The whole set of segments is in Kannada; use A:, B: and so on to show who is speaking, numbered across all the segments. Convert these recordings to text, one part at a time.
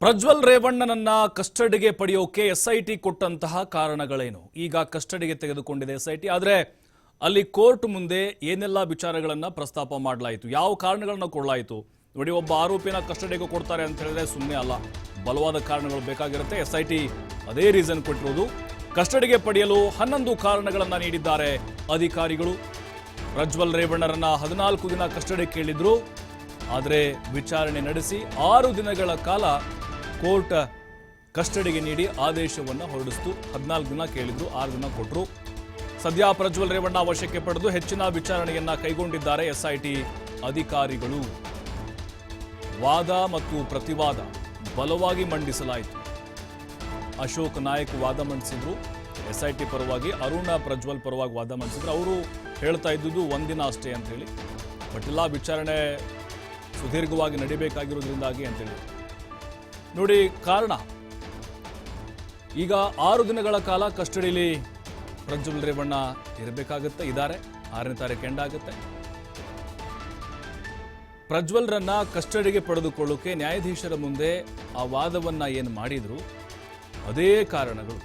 A: ಪ್ರಜ್ವಲ್ ರೇವಣ್ಣನನ್ನ ಕಸ್ಟಡಿಗೆ ಪಡೆಯೋಕೆ ಎಸ್ಐಟಿ ಕೊಟ್ಟಂತಹ ಕಾರಣಗಳೇನು? ಈಗ ಕಸ್ಟಡಿಗೆ ತೆಗೆದುಕೊಂಡಿದೆ ಎಸ್ಐಟಿ. ಆದರೆ ಅಲ್ಲಿ ಕೋರ್ಟ್ ಮುಂದೆ ಏನೆಲ್ಲ ವಿಚಾರಗಳನ್ನ ಪ್ರಸ್ತಾಪ ಮಾಡಲಾಯಿತು, ಯಾವ ಕಾರಣಗಳನ್ನ ಕೊಡಲಾಯಿತು? ನೋಡಿ, ಒಬ್ಬ ಆರೋಪಿನ ಕಸ್ಟಡಿಗೆ ಕೊಡ್ತಾರೆ ಅಂತ ಹೇಳಿದ್ರೆ ಸುಮ್ಮನೆ ಅಲ್ಲ, ಬಲವಾದ ಕಾರಣಗಳು ಬೇಕಾಗಿರುತ್ತೆ. ಎಸ್ಐಟಿ ಅದೇ ರೀಸನ್ ಕೊಟ್ಟಿರೋದು. ಕಸ್ಟಡಿಗೆ ಪಡೆಯಲು 11 ಕಾರಣಗಳನ್ನ ನೀಡಿದ್ದಾರೆ ಅಧಿಕಾರಿಗಳು. ಪ್ರಜ್ವಲ್ ರೇವಣ್ಣರನ್ನ 14 ದಿನ ಕಸ್ಟಡಿ ಕೇಳಿದ್ರು. ಆದರೆ ವಿಚಾರಣೆ ನಡೆಸಿ 6 ದಿನಗಳ ಕಾಲ ಕೋರ್ಟ್ ಕಸ್ಟಡಿಗೆ ನೀಡಿ ಆದೇಶವನ್ನು ಹೊರಡಿಸಿತು. 14 ದಿನ ಕೇಳಿದ್ರು, 6 ದಿನ ಕೊಟ್ಟರು. ಸದ್ಯ ಪ್ರಜ್ವಲ್ ರೇವಣ್ಣ ವಶಕ್ಕೆ ಪಡೆದು ಹೆಚ್ಚಿನ ವಿಚಾರಣೆಯನ್ನ ಕೈಗೊಂಡಿದ್ದಾರೆ ಎಸ್ಐಟಿ ಅಧಿಕಾರಿಗಳು. ವಾದ ಮತ್ತು ಪ್ರತಿವಾದ ಬಲವಾಗಿ ಮಂಡಿಸಲಾಯಿತು. ಅಶೋಕ್ ನಾಯಕ್ ವಾದ ಮಂಡಿಸಿದ್ರು ಎಸ್ಐಟಿ ಪರವಾಗಿ, ಅರುಣ ಪ್ರಜ್ವಲ್ ಪರವಾಗಿ ವಾದ ಮಂಡಿಸಿದ್ರು. ಅವರು ಹೇಳ್ತಾ ಇದ್ದುದು ಒಂದಿನ ಅಷ್ಟೇ ಅಂತ ಹೇಳಿ, ಬಟ್ ಎಲ್ಲ ವಿಚಾರಣೆ ಸುದೀರ್ಘವಾಗಿ ನಡೀಬೇಕಾಗಿರೋದ್ರಿಂದಾಗಿ ಅಂತೇಳಿ. ನೋಡಿ, ಕಾರಣ ಈಗ 6 ದಿನಗಳ ಕಾಲ ಕಸ್ಟಡಿಯಲ್ಲಿ ಪ್ರಜ್ವಲ್ ರೇವಣ್ಣ ಇರಬೇಕಾಗುತ್ತೆ, ಇದ್ದಾರೆ. 6ನೇ ತಾರೀಕು ಎಂಡ್ ಆಗುತ್ತೆ. ಪ್ರಜ್ವಲ್ರನ್ನ ಕಸ್ಟಡಿಗೆ ಪಡೆದುಕೊಳ್ಳೋಕೆ ನ್ಯಾಯಾಧೀಶರ ಮುಂದೆ ಆ ವಾದವನ್ನ ಏನು ಮಾಡಿದ್ರು, ಅದೇ ಕಾರಣಗಳು,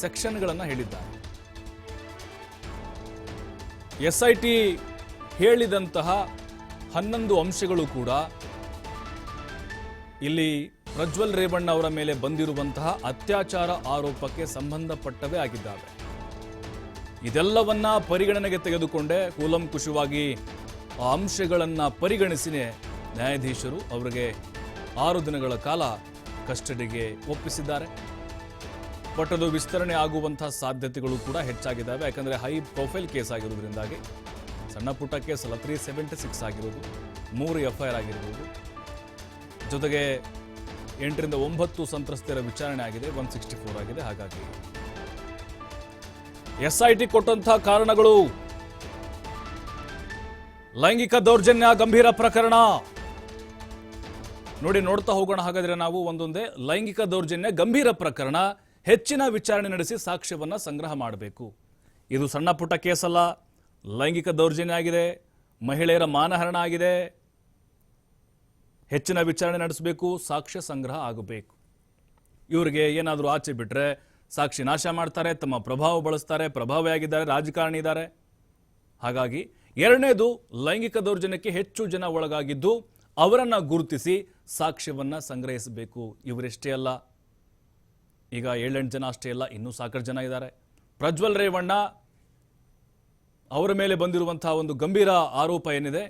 A: ಸೆಕ್ಷನ್ಗಳನ್ನ ಹೇಳಿದ್ದಾರೆ. ಎಸ್ಐಟಿ ಹೇಳಿದಂತಹ 11 ಅಂಶಗಳು ಕೂಡ ಇಲ್ಲಿ ಪ್ರಜ್ವಲ್ ರೇವಣ್ಣ ಅವರ ಮೇಲೆ ಬಂದಿರುವಂತಹ ಅತ್ಯಾಚಾರ ಆರೋಪಕ್ಕೆ ಸಂಬಂಧಪಟ್ಟವೇ ಆಗಿದ್ದಾವೆ. ಇದೆಲ್ಲವನ್ನ ಪರಿಗಣನೆಗೆ ತೆಗೆದುಕೊಂಡೇ ಕೂಲಂಕುಷವಾಗಿ ಆ ಅಂಶಗಳನ್ನ ಪರಿಗಣಿಸಿನೇ ನ್ಯಾಯಾಧೀಶರು ಅವರಿಗೆ 6 ದಿನಗಳ ಕಾಲ ಕಸ್ಟಡಿಗೆ ಒಪ್ಪಿಸಿದ್ದಾರೆ. ಬಟ್ ಅದು ವಿಸ್ತರಣೆ ಆಗುವಂತಹ ಸಾಧ್ಯತೆಗಳು ಕೂಡ ಹೆಚ್ಚಾಗಿದ್ದಾವೆ. ಯಾಕಂದರೆ ಹೈ ಪ್ರೊಫೈಲ್ ಕೇಸ್ ಆಗಿರೋದ್ರಿಂದಾಗಿ, ಸಣ್ಣ ಪುಟ್ಟ ಕೇಸ್ ಅಲ್ಲ, 376 ಆಗಿರೋದು, 3 FIR ಆಗಿರ್ಬೋದು, ಜೊತೆಗೆ 8ರಿಂದ 9 ಸಂತ್ರಸ್ತರ ವಿಚಾರಣೆ ಆಗಿದೆ, 164 ಆಗಿದೆ. ಹಾಗಾಗಿ ಎಸ್ಐಟಿ ಕೊಟ್ಟಂತಹ ಕಾರಣಗಳು: ಲೈಂಗಿಕ ದೌರ್ಜನ್ಯ ಗಂಭೀರ ಪ್ರಕರಣ. ನೋಡಿ, ನೋಡ್ತಾ ಹೋಗೋಣ ಹಾಗಾದ್ರೆ ನಾವು ಒಂದೊಂದೇ. ಲೈಂಗಿಕ ದೌರ್ಜನ್ಯ ಗಂಭೀರ ಪ್ರಕರಣ, ಹೆಚ್ಚಿನ ವಿಚಾರಣೆ ನಡೆಸಿ ಸಾಕ್ಷ್ಯವನ್ನ ಸಂಗ್ರಹ ಮಾಡಬೇಕು. ಇದು ಸಣ್ಣ ಪುಟ್ಟ ಕೇಸ್ ಅಲ್ಲ, ಲೈಂಗಿಕ ದೌರ್ಜನ್ಯ ಆಗಿದೆ, ಮಹಿಳೆಯರ ಮಾನಹರಣ ಆಗಿದೆ. ಹೆಚ್ಚಿನ ವಿಚಾರಣೆ ನಡೆಸಬೇಕು, ಸಾಕ್ಷ್ಯ ಸಂಗ್ರಹ ಆಗಬೇಕು. ಇವರಿಗೆ ಏನಾದರೂ ಆಚೆ ಬಿಟ್ರೆ ಸಾಕ್ಷಿ ನಾಶ ಮಾಡ್ತಾರೆ, ತಮ್ಮ ಪ್ರಭಾವ ಬಳಸ್ತಾರೆ, ಪ್ರಭಾವಿಯಾಗಿದ್ದಾರೆ, ರಾಜಕಾರಣಿ ಇದ್ದಾರೆ. ಹಾಗಾಗಿ ಎರಡನೇದು, ಲೈಂಗಿಕ ದೌರ್ಜನ್ಯಕ್ಕೆ ಹೆಚ್ಚು ಜನ ಒಳಗಾಗಿದ್ದು ಅವರನ್ನ ಗುರುತಿಸಿ ಸಾಕ್ಷ್ಯವನ್ನ ಸಂಗ್ರಹಿಸಬೇಕು. ಇವರೆಷ್ಟೇ ಅಲ್ಲ, ಈಗ 7-8 ಜನ ಅಷ್ಟೇ ಅಲ್ಲ, ಇನ್ನೂ ಸಾಕಷ್ಟು ಜನ ಇದ್ದಾರೆ. ಪ್ರಜ್ವಲ್ ರೇವಣ್ಣ ಅವರ ಮೇಲೆ ಬಂದಿರುವಂತಹ ಒಂದು ಗಂಭೀರ ಆರೋಪ ಏನಿದೆ,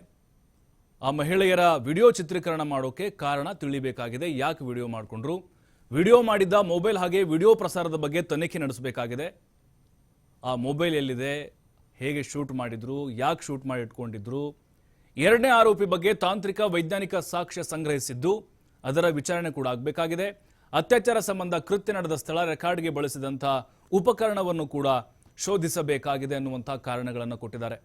A: ಆ ಮಹಿಳೆಯರ ವಿಡಿಯೋ ಚಿತ್ರೀಕರಣ ಮಾಡೋಕೆ ಕಾರಣ ತಿಳಿಬೇಕಾಗಿದೆ. ಯಾಕೆ ವಿಡಿಯೋ ಮಾಡಿಕೊಂಡ್ರು, ವಿಡಿಯೋ ಮಾಡಿದ್ದ ಮೊಬೈಲ್ ಹಾಗೆ ವಿಡಿಯೋ ಪ್ರಸಾರದ ಬಗ್ಗೆ ತನಿಖೆ ನಡೆಸಬೇಕಾಗಿದೆ. ಆ ಮೊಬೈಲ್ ಎಲ್ಲಿದೆ, ಹೇಗೆ ಶೂಟ್ ಮಾಡಿದ್ರು, ಯಾಕೆ ಶೂಟ್ ಮಾಡಿ ಇಟ್ಕೊಂಡಿದ್ರು. ಎರಡನೇ ಆರೋಪಿ ಬಗ್ಗೆ ತಾಂತ್ರಿಕ ವೈಜ್ಞಾನಿಕ ಸಾಕ್ಷ್ಯ ಸಂಗ್ರಹಿಸಿದ್ದು, ಅದರ ವಿಚಾರಣೆ ಕೂಡ ಆಗಬೇಕಾಗಿದೆ. ಅತ್ಯಾಚಾರ ಸಂಬಂಧ ಕೃತ್ಯ ನಡೆದ ಸ್ಥಳ, ರೆಕಾರ್ಡ್ಗೆ ಬಳಸಿದಂಥ ಉಪಕರಣವನ್ನು ಕೂಡ ಶೋಧಿಸಬೇಕಾಗಿದೆ ಅನ್ನುವಂಥ ಕಾರಣಗಳನ್ನು ಕೊಟ್ಟಿದ್ದಾರೆ.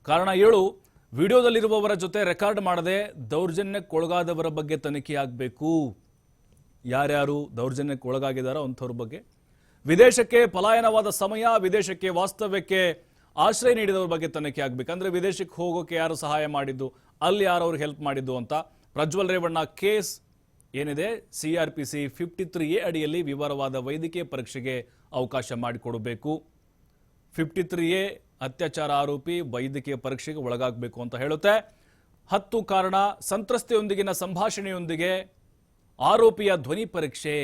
A: ಕಾರಣ 7, ವಿಡಿಯೋದಲ್ಲಿರುವವರ ಜೊತೆ ರೆಕಾರ್ಡ್ ಮಾಡದೆ ದೌರ್ಜನ್ಯಕ್ಕೊಳಗಾದವರ ಬಗ್ಗೆ ತನಿಖೆಯಾಗಬೇಕು. ಯಾರ್ಯಾರು ದೌರ್ಜನ್ಯಕ್ಕೆ ಒಳಗಾಗಿದ್ದಾರೋ ಅಂಥವ್ರ ಬಗ್ಗೆ. ವಿದೇಶಕ್ಕೆ ಪಲಾಯನವಾದ ಸಮಯ, ವಿದೇಶಕ್ಕೆ ವಾಸ್ತವ್ಯಕ್ಕೆ ಆಶ್ರಯ ನೀಡಿದವರ ಬಗ್ಗೆ ತನಿಖೆ ಆಗಬೇಕು. ಅಂದರೆ ವಿದೇಶಕ್ಕೆ ಹೋಗೋಕೆ ಯಾರು ಸಹಾಯ ಮಾಡಿದ್ದು, ಅಲ್ಲಿ ಯಾರು ಅವ್ರಿಗೆ ಹೆಲ್ಪ್ ಮಾಡಿದ್ದು ಅಂತ. ಪ್ರಜ್ವಲ್ ರೇವಣ್ಣ ಕೇಸ್ ಏನಿದೆ, CRPC 53A ಅಡಿಯಲ್ಲಿ ವಿವರವಾದ ವೈದ್ಯಕೀಯ ಪರೀಕ್ಷೆಗೆ ಅವಕಾಶ ಮಾಡಿಕೊಡಬೇಕು. 53A ಅತ್ಯಾಚಾರ ಆರೋಪಿ ವೈದ್ಯಕೀಯ ಪರೀಕ್ಷೆಗೆ ಒಳಗಾಗಬೇಕು ಅಂತ ಹೇಳುತ್ತೆ. 10 ಕಾರಣ, ಸಂತ್ರಸ್ತೆಯೊಂದಿಗಿನ ಸಂಭಾಷಣೆಯೊಂದಿಗೆ ಆರೋಪಿಯ ಧ್ವನಿ ಪರೀಕ್ಷೆ.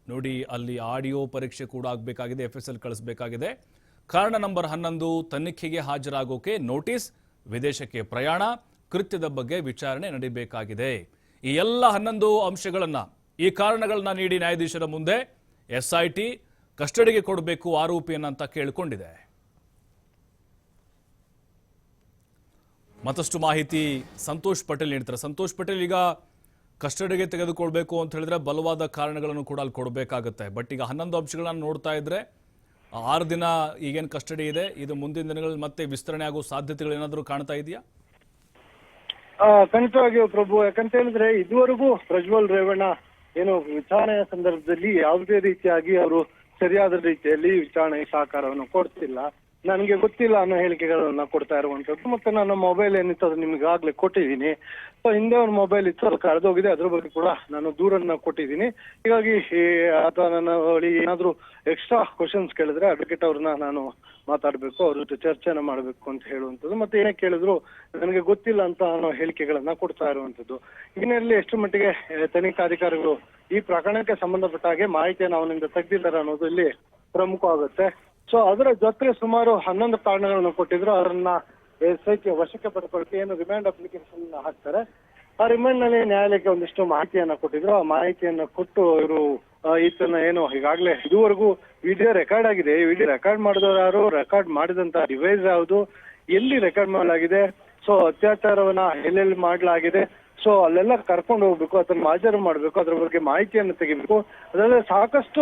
A: ನೋಡಿ, ಅಲ್ಲಿ ಆಡಿಯೋ ಪರೀಕ್ಷೆ ಕೂಡ ಆಗಬೇಕಾಗಿದೆ, FSL ಕಳಿಸಬೇಕಾಗಿದೆ. ಕಾರಣ ನಂಬರ್ 11, ತನಿಖೆಗೆ ಹಾಜರಾಗೋಕೆ ನೋಟಿಸ್, ವಿದೇಶಕ್ಕೆ ಪ್ರಯಾಣ, ಕೃತ್ಯದ ಬಗ್ಗೆ ವಿಚಾರಣೆ ನಡೆಯಬೇಕಾಗಿದೆ. ಈ ಎಲ್ಲ 11 ಅಂಶಗಳನ್ನ, ಈ ಕಾರಣಗಳನ್ನ ನೀಡಿ ನ್ಯಾಯಾಧೀಶರ ಮುಂದೆ ಎಸ್ಐಟಿ ಕಸ್ಟಡಿಗೆ ಕೊಡಬೇಕು ಆರೋಪಿಯನ್ನ ಅಂತ ಕೇಳಿಕೊಂಡಿದೆ. ಮತ್ತಷ್ಟು ಮಾಹಿತಿ ಸಂತೋಷ್ ಪಟೇಲ್ ನೀಡ್ತಾರೆ. ಸಂತೋಷ್ ಪಟೇಲ್, ಈಗ ಕಸ್ಟಡಿಗೆ ತೆಗೆದುಕೊಳ್ಬೇಕು ಅಂತ ಹೇಳಿದ್ರೆ ಬಲವಾದ ಕಾರಣಗಳನ್ನು ಕೂಡ ಅಲ್ಲಿ ಕೊಡಬೇಕಾಗುತ್ತೆ. ಬಟ್ ಈಗ 11 ಅಂಶಗಳನ್ನ ನೋಡ್ತಾ ಇದ್ರೆ 6 ದಿನ ಈಗೇನು ಕಸ್ಟಡಿ ಇದೆ, ಇದು ಮುಂದಿನ ದಿನಗಳಲ್ಲಿ ಮತ್ತೆ ವಿಸ್ತರಣೆ ಆಗೋ ಸಾಧ್ಯತೆಗಳು ಏನಾದರೂ ಕಾಣ್ತಾ ಇದೆಯಾ?
B: ಖಂಡಿತವಾಗಿಯೂ ಪ್ರಭು. ಯಾಕಂತ ಹೇಳಿದ್ರೆ ಇದುವರೆಗೂ ಪ್ರಜ್ವಲ್ ರೇವಣ್ಣ ಏನು ವಿಚಾರಣೆಯ ಸಂದರ್ಭದಲ್ಲಿ ಯಾವುದೇ ರೀತಿಯಾಗಿ ಅವರು ಸರಿಯಾದ ರೀತಿಯಲ್ಲಿ ವಿಚಾರಣೆ ಸಹಕಾರವನ್ನು ಕೊಡ್ತಿಲ್ಲ. ನನಗೆ ಗೊತ್ತಿಲ್ಲ ಅನ್ನೋ ಹೇಳಿಕೆಗಳನ್ನ ಕೊಡ್ತಾ ಇರುವಂತದ್ದು. ಮತ್ತೆ ನನ್ನ ಮೊಬೈಲ್ ಏನಿತ್ತು ಅದು ನಿಮ್ಗೆ ಆಗ್ಲೇ ಕೊಟ್ಟಿದ್ದೀನಿ. ಸೊ ಹಿಂದೆ ಒಂದು ಮೊಬೈಲ್ ಇತ್ತು, ಅದು ಕಳೆದೋಗಿದೆ, ಅದ್ರ ಬಗ್ಗೆ ಕೂಡ ನಾನು ದೂರನ್ನ ಕೊಟ್ಟಿದ್ದೀನಿ. ಹೀಗಾಗಿ ಆತ ನನ್ನ ಬಳಿ ಏನಾದ್ರು ಎಕ್ಸ್ಟ್ರಾ ಕ್ವಶನ್ಸ್ ಕೇಳಿದ್ರೆ ಅಡ್ವೊಕೇಟ್ ಅವ್ರನ್ನ ನಾನು ಮಾತಾಡ್ಬೇಕು, ಅವ್ರ ಜೊತೆ ಚರ್ಚೆನ ಮಾಡ್ಬೇಕು ಅಂತ ಹೇಳುವಂಥದ್ದು. ಮತ್ತೆ ಏನೇ ಕೇಳಿದ್ರು ನನಗೆ ಗೊತ್ತಿಲ್ಲ ಅಂತ ಅನ್ನೋ ಹೇಳಿಕೆಗಳನ್ನ ಕೊಡ್ತಾ ಇರುವಂತದ್ದು. ಇನ್ನೆಲ್ಲಿ ಎಷ್ಟು ಮಟ್ಟಿಗೆ ತನಿಖಾಧಿಕಾರಿಗಳು ಈ ಪ್ರಕರಣಕ್ಕೆ ಸಂಬಂಧಪಟ್ಟ ಹಾಗೆ ಮಾಹಿತಿಯನ್ನು ಅವನಿಂದ ತೆಗೆದಿದ್ದಾರೆ ಅನ್ನೋದು ಇಲ್ಲಿ ಪ್ರಮುಖವಾಗುತ್ತೆ. ಸೊ ಅದರ ಜೊತೆಗೆ ಸುಮಾರು 11 ಕಾರಣಗಳನ್ನು ಕೊಟ್ಟಿದ್ರು. ಅದನ್ನ SIT ವಶಕ್ಕೆ ಪಡ್ಕೊಳ್ಳಕ್ಕೆ ಏನು ರಿಮ್ಯಾಂಡ್ ಅಪ್ಲಿಕೇಶನ್ ಹಾಕ್ತಾರೆ, ಆ ರಿಮ್ಯಾಂಡ್ ನಲ್ಲಿ ನ್ಯಾಯಾಲಯಕ್ಕೆ ಒಂದಿಷ್ಟು ಮಾಹಿತಿಯನ್ನ ಕೊಟ್ಟಿದ್ರು. ಆ ಮಾಹಿತಿಯನ್ನ ಕೊಟ್ಟು ಇವರು ಈತನ ಏನು ಈಗಾಗಲೇ ಇದುವರೆಗೂ ವಿಡಿಯೋ ರೆಕಾರ್ಡ್ ಆಗಿದೆ, ಈ ವಿಡಿಯೋ ರೆಕಾರ್ಡ್ ಮಾಡಿದವರು ಯಾರು, ರೆಕಾರ್ಡ್ ಮಾಡಿದಂತ ಡಿವೈಸ್ ಯಾವುದು, ಎಲ್ಲಿ ರೆಕಾರ್ಡ್ ಮಾಡಲಾಗಿದೆ, ಸೊ ಅತ್ಯಾಚಾರವನ್ನ ಎಲ್ಲೆಲ್ಲಿ ಮಾಡಲಾಗಿದೆ, ಸೊ ಅಲ್ಲೆಲ್ಲ ಕರ್ಕೊಂಡು ಹೋಗ್ಬೇಕು, ಅದನ್ನ ಹಾಜರು ಮಾಡ್ಬೇಕು, ಅದ್ರ ಬಗ್ಗೆ ಮಾಹಿತಿಯನ್ನು ತೆಗಿಬೇಕು. ಅದಲ್ಲದೆ ಸಾಕಷ್ಟು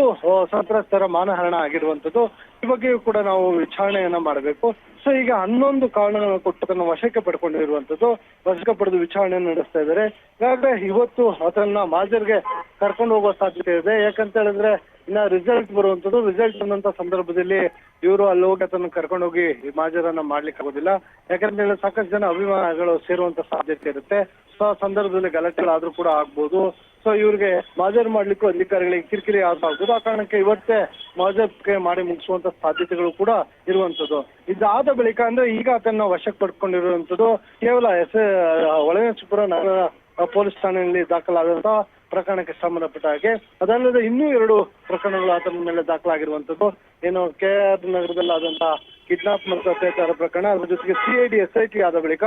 B: ಸಂತ್ರಸ್ತರ ಮಾನಹರಣ ಆಗಿರುವಂತದ್ದು, ಈ ಬಗ್ಗೆಯೂ ಕೂಡ ನಾವು ವಿಚಾರಣೆಯನ್ನ ಮಾಡಬೇಕು. ಸೊ ಈಗ 11 ಕಾರಣಗಳನ್ನು ಕೊಟ್ಟು ಅದನ್ನು ವಶಕ್ಕೆ ಪಡ್ಕೊಂಡಿರುವಂತದ್ದು, ವಶಕ್ಕೆ ಪಡೆದು ವಿಚಾರಣೆಯನ್ನು ನಡೆಸ್ತಾ ಇದ್ದಾರೆ. ಈಗಾಗಲೇ ಇವತ್ತು ಅದನ್ನ ಮಾಜರ್ಗೆ ಕರ್ಕೊಂಡು ಹೋಗುವ ಸಾಧ್ಯತೆ ಇದೆ. ಯಾಕಂತ ಹೇಳಿದ್ರೆ ಇನ್ನ ರಿಸಲ್ಟ್ ಬರುವಂತದ್ದು, ರಿಸಲ್ಟ್ ಬಂದಂತ ಸಂದರ್ಭದಲ್ಲಿ ಇವರು ಅಲ್ಲಿ ಹೋಗಿ ಅದನ್ನು ಕರ್ಕೊಂಡೋಗಿ ಮಾಜರನ್ನ ಮಾಡ್ಲಿಕ್ಕೆ ಆಗೋದಿಲ್ಲ. ಯಾಕಂತ ಹೇಳಿದ್ರೆ ಸಾಕಷ್ಟು ಜನ ಅಭಿಮಾನಿಗಳು ಸೇರುವಂತ ಸಾಧ್ಯತೆ ಇರುತ್ತೆ. ಸೊ ಆ ಸಂದರ್ಭದಲ್ಲಿ ಗಲಾಟೆಗಳಾದ್ರೂ ಕೂಡ ಆಗ್ಬೋದು. ಸೊ ಇವ್ರಿಗೆ ಮಾಜರ್ ಮಾಡ್ಲಿಕ್ಕೂ ಅಧಿಕಾರಿಗಳಿಗೆ ಕಿರಿಕಿರಿ ಆಗ್ಬೋದು. ಆ ಕಾರಣಕ್ಕೆ ಇವತ್ತೇ ಮಾಜರ್ಗೆ ಮಾಡಿ ಮುಗಿಸುವಂತ ಸಾಧ್ಯತೆಗಳು ಕೂಡ ಇರುವಂತದ್ದು. ಇದಾದ ಬಳಿಕ ಅಂದ್ರೆ ಈಗ ಅದನ್ನ ವಶಕ್ಕೆ ಪಡ್ಕೊಂಡಿರುವಂತದ್ದು ಕೇವಲ ಹೊಳೆನರಸೀಪುರ ನಗರ ಪೊಲೀಸ್ ಠಾಣೆಯಲ್ಲಿ ದಾಖಲಾದಂತಹ ಪ್ರಕರಣಕ್ಕೆ ಸಂಬಂಧಪಟ್ಟ ಹಾಗೆ. ಅದಲ್ಲದೆ ಇನ್ನೂ 2 ಪ್ರಕರಣಗಳು ಆತನ ಮೇಲೆ ದಾಖಲಾಗಿರುವಂತದ್ದು. ಏನು KR ನಗರದಲ್ಲಿ ಆದಂತಹ ಕಿಡ್ನಾಪ್ ಮತ್ತು ಅತ್ಯಾಚಾರ ಪ್ರಕರಣ, ಅದ್ರ ಜೊತೆಗೆ CID SIT ಆದ ಬಳಿಕ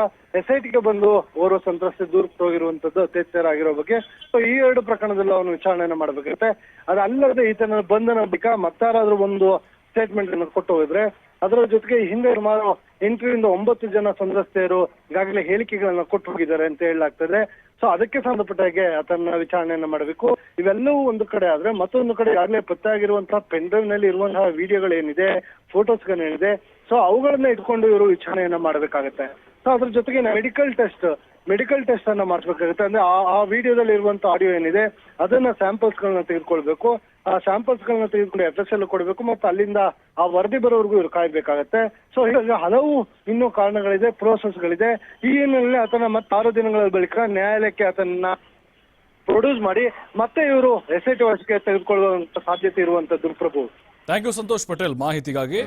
B: SITಗೆ ಬಂದು ಓರ್ವ ಸಂತ್ರಸ್ತೆ ದೂರಕ್ಕೆ ಹೋಗಿರುವಂತದ್ದು, ಅತ್ಯಾಚಾರ ಆಗಿರೋ ಬಗ್ಗೆ. ಸೊ ಈ 2 ಪ್ರಕರಣದಲ್ಲಿ ಅವನು ವಿಚಾರಣೆಯನ್ನು ಮಾಡಬೇಕಾಗುತ್ತೆ. ಅದಲ್ಲದೆ ಈತನ ಬಂಧನ ಬಳಿಕ ಮತ್ತಾರಾದ್ರೂ ಒಂದು ಸ್ಟೇಟ್ಮೆಂಟ್ ಅನ್ನು ಕೊಟ್ಟು ಹೋಗಿದ್ರೆ, ಅದರ ಜೊತೆಗೆ ಹಿಂದೆ ಸುಮಾರು 8 ರಿಂದ 9 ಜನ ಸಂತ್ರಸ್ತೆಯರು ಈಗಾಗಲೇ ಹೇಳಿಕೆಗಳನ್ನ ಕೊಟ್ಟು ಹೋಗಿದ್ದಾರೆ ಅಂತ ಹೇಳಲಾಗ್ತದೆ. ಸೊ ಅದಕ್ಕೆ ಸಂಬಂಧಪಟ್ಟ ಹಾಗೆ ಅದನ್ನ ವಿಚಾರಣೆಯನ್ನ ಮಾಡಬೇಕು. ಇವೆಲ್ಲವೂ ಒಂದು ಕಡೆ ಆದ್ರೆ, ಮತ್ತೊಂದು ಕಡೆ ಈಗಾಗಲೇ ಪತ್ತೆಯಾಗಿರುವಂತಹ ಪೆನ್ ಡ್ರೈವ್ ನಲ್ಲಿ ಇರುವಂತಹ ವಿಡಿಯೋಗಳೇನಿದೆ, ಫೋಟೋಸ್ಗಳೇನಿದೆ, ಸೊ ಅವುಗಳನ್ನ ಇಟ್ಕೊಂಡು ಇವರು ವಿಚಾರಣೆಯನ್ನ ಮಾಡಬೇಕಾಗತ್ತೆ. ಸೊ ಅದ್ರ ಜೊತೆಗೆ ಮೆಡಿಕಲ್ ಟೆಸ್ಟ್ ಅನ್ನ ಮಾಡಿಸ್ಬೇಕಾಗುತ್ತೆ. ಅಂದ್ರೆ ಆ ವಿಡಿಯೋದಲ್ಲಿ ಇರುವಂತ ಆಡಿಯೋ ಏನಿದೆ ಅದನ್ನ ಸ್ಯಾಂಪಲ್ಸ್ ಗಳನ್ನ ತೆಗೆದುಕೊಳ್ಬೇಕು. ಆ ಸ್ಯಾಂಪಲ್ಸ್ ಗಳನ್ನ ತೆಗೆದುಕೊಂಡು FSL ಕೊಡಬೇಕು. ಮತ್ತೆ ಅಲ್ಲಿಂದ ಆ ವರದಿ ಬರೋವರೆಗೂ ಇವ್ರು ಕಾಯ್ಬೇಕಾಗತ್ತೆ. ಸೊ ಹೀಗಾಗಿ ಹಲವು ಇನ್ನೂ ಕಾರಣಗಳಿದೆ, ಪ್ರೋಸೆಸ್ಗಳಿದೆ. ಈ ಹಿನ್ನೆಲೆಯಲ್ಲಿ ಆತನ ಮತ್ತೆ 6 ದಿನಗಳ ಬಳಿಕ ನ್ಯಾಯಾಲಯಕ್ಕೆ ಆತನ ಪ್ರೊಡ್ಯೂಸ್ ಮಾಡಿ ಮತ್ತೆ ಇವರು SIT ವಶಕ್ಕೆ ತೆಗೆದುಕೊಳ್ಳುವಂತ ಸಾಧ್ಯತೆ ಇರುವಂತದ್ದು. ಪ್ರಭು,
A: ಥ್ಯಾಂಕ್ ಯು ಸಂತೋಷ್ ಪಟೇಲ್ ಮಾಹಿತಿಗಾಗಿ.